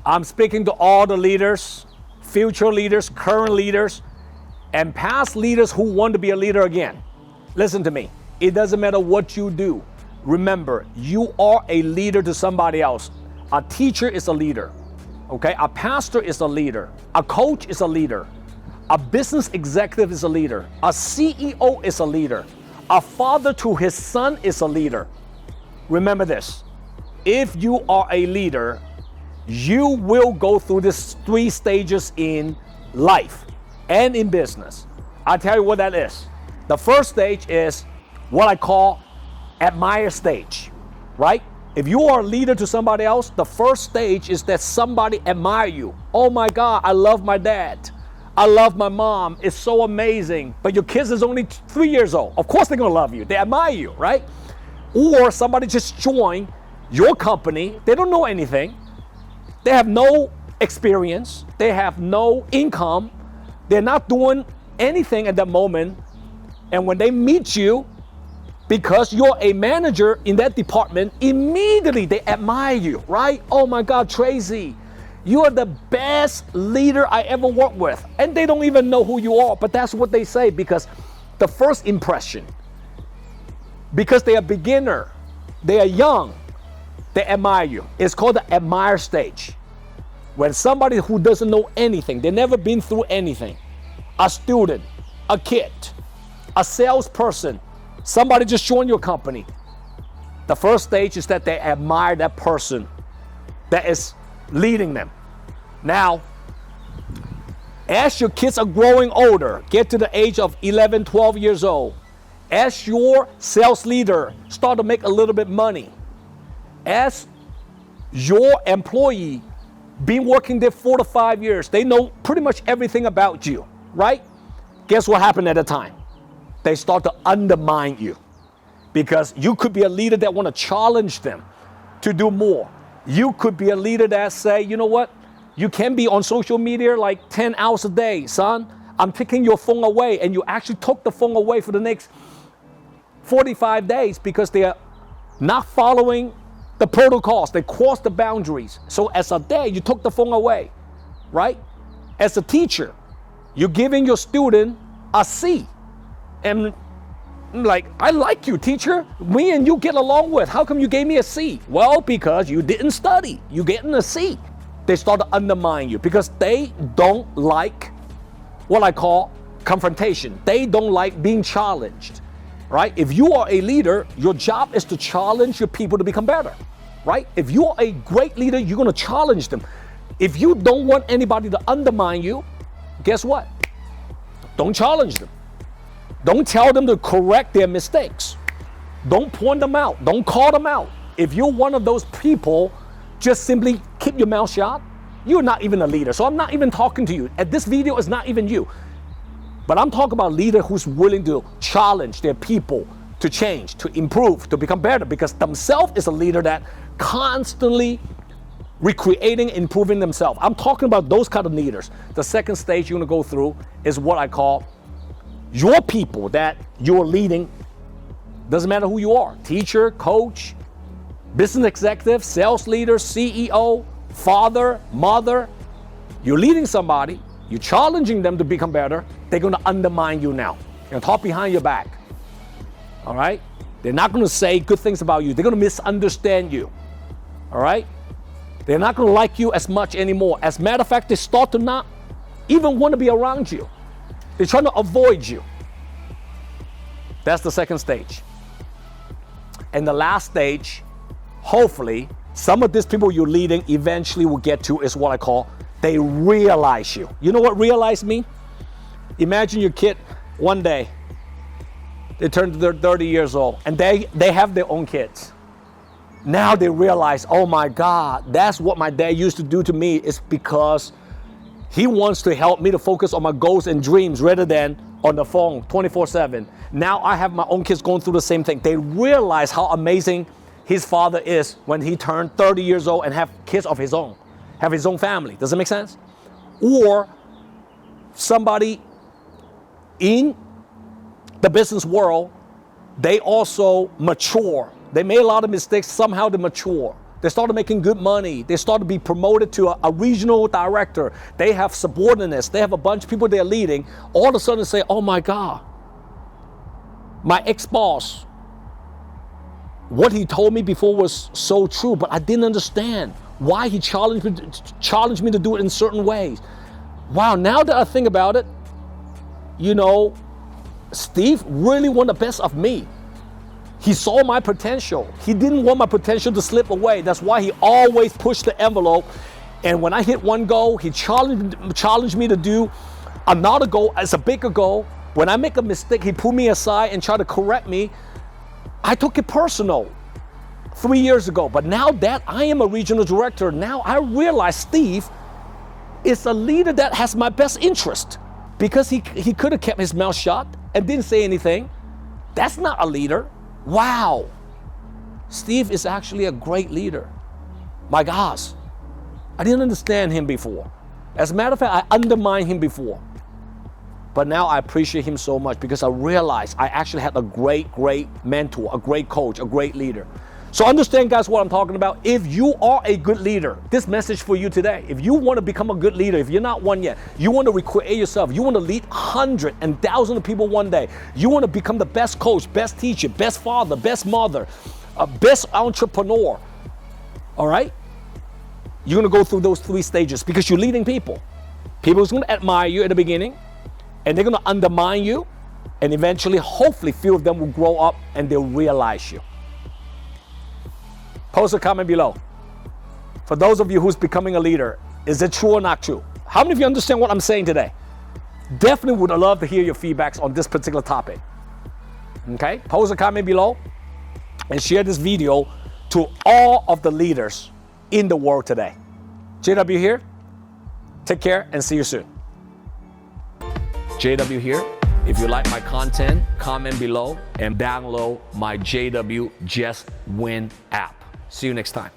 I'm speaking to all the leaders, future leaders, current leaders, and past leaders who want to be a leader again. Listen to me. It doesn't matter what you do. Remember, you are a leader to somebody else. A teacher is a leader. Okay? A pastor is a leader. A coach is a leader. A business executive is a leader. A CEO is a leader. A father to his son is a leader. Remember this. If you are a leader, you will go through these 3 stages in life and in business. I'll tell you what that is. The first stage is what I call admire stage, right? If you are a leader to somebody else, the first stage is that somebody admire you. Oh my God, I love my dad. I love my mom. It's so amazing. But your kids is only 3 years old. Of course they're gonna love you. They admire you, right? Or somebody just joined your company. They don't know anything. They have no experience. They have no income. They're not doing anything at that moment. And when they meet you, because you're a manager in that department, immediately they admire you, right? Oh my God, Tracy, you are the best leader I ever worked with. And they don't even know who you are, but that's what they say, because the first impression, because they are beginner, they are young, they admire you. It's called the admire stage. When somebody who doesn't know anything, they've never been through anything, a student, a kid, a salesperson, somebody just joined your company. The first stage is that they admire that person that is leading them. Now, as your kids are growing older, get to the age of 11, 12 years old, as your sales leader start to make a little bit money, as your employee been working there 4 to 5 years, they know pretty much everything about you, right? Guess what happened at the time? They start to undermine you, because you could be a leader that want to challenge them to do more. You could be a leader that say, you know what? You can be on social media like 10 hours a day, son. I'm taking your phone away, and you actually took the phone away for the next 45 days because they are not following the protocols. They crossed the boundaries. So as a dad, you took the phone away, right? As a teacher, you're giving your student a C. And I'm like, I like you, teacher. Me and you get along with. How come you gave me a C? Well, because you didn't study. You getting a C. They start to undermine you because they don't like what I call confrontation. They don't like being challenged, right? If you are a leader, your job is to challenge your people to become better, right? If you are a great leader, you're going to challenge them. If you don't want anybody to undermine you, guess what? Don't challenge them. Don't tell them to correct their mistakes. Don't point them out. Don't call them out. If you're one of those people, just simply keep your mouth shut. You're not even a leader. So I'm not even talking to you. And this video is not even you. But I'm talking about a leader who's willing to challenge their people to change, to improve, to become better, because themselves is a leader that constantly recreating, improving themselves. I'm talking about those kind of leaders. The second stage you're going to go through is what I call your people that you're leading. Doesn't matter who you are, teacher, coach, business executive, sales leader, CEO, father, mother. You're leading somebody, you're challenging them to become better. They're going to undermine you now. They're going to talk behind your back. All right? They're not going to say good things about you. They're going to misunderstand you. All right? They're not going to like you as much anymore. As a matter of fact, they start to not even want to be around you. They're trying to avoid you. That's the second stage. And the last stage, hopefully, some of these people you're leading eventually will get to is what I call, they realize you. You know what realize mean? Imagine your kid one day, they turn to their 30 years old and they have their own kids. Now they realize, oh my God, that's what my dad used to do to me. It's because he wants to help me to focus on my goals and dreams rather than on the phone 24/7. Now I have my own kids going through the same thing. They realize how amazing his father is when he turned 30 years old and have kids of his own, have his own family. Does that make sense? Or somebody in the business world they also mature. They made a lot of mistakes. Somehow they mature. They started making good money. They started to be promoted to a regional director. They have subordinates. They have a bunch of people they're leading. All of a sudden say, oh my God, my ex-boss, what he told me before was so true, but I didn't understand why he challenged me to do it in certain ways. Wow, now that I think about it, you know, Steve really wanted the best of me. He saw my potential. He didn't want my potential to slip away. That's why he always pushed the envelope. And when I hit one goal, he challenged me to do another goal as a bigger goal. When I make a mistake, he pulled me aside and tried to correct me. I took it personal 3 years ago. But now that I am a regional director, now I realize Steve is a leader that has my best interest, because he could have kept his mouth shut and didn't say anything. That's not a leader. Wow, Steve is actually a great leader. My gosh, I didn't understand him before. As a matter of fact, I undermined him before. But now I appreciate him so much because I realized I actually had a great mentor, a great coach, a great leader. So understand, guys, what I'm talking about. If you are a good leader, this message for you today, if you want to become a good leader, if you're not one yet, you want to recreate yourself, you want to lead hundreds and thousands of people one day, you want to become the best coach, best teacher, best father, best mother, best entrepreneur, all right? You're going to go through those 3 stages because you're leading people. People are going to admire you at the beginning, and they're going to undermine you, and eventually, hopefully, few of them will grow up and they'll realize you. Post a comment below. For those of you who's becoming a leader, is it true or not true? How many of you understand what I'm saying today? Definitely would love to hear your feedbacks on this particular topic. Okay? Post a comment below and share this video to all of the leaders in the world today. JW here. Take care and see you soon. JW here. If you like my content, comment below and download my JW Just Win app. See you next time.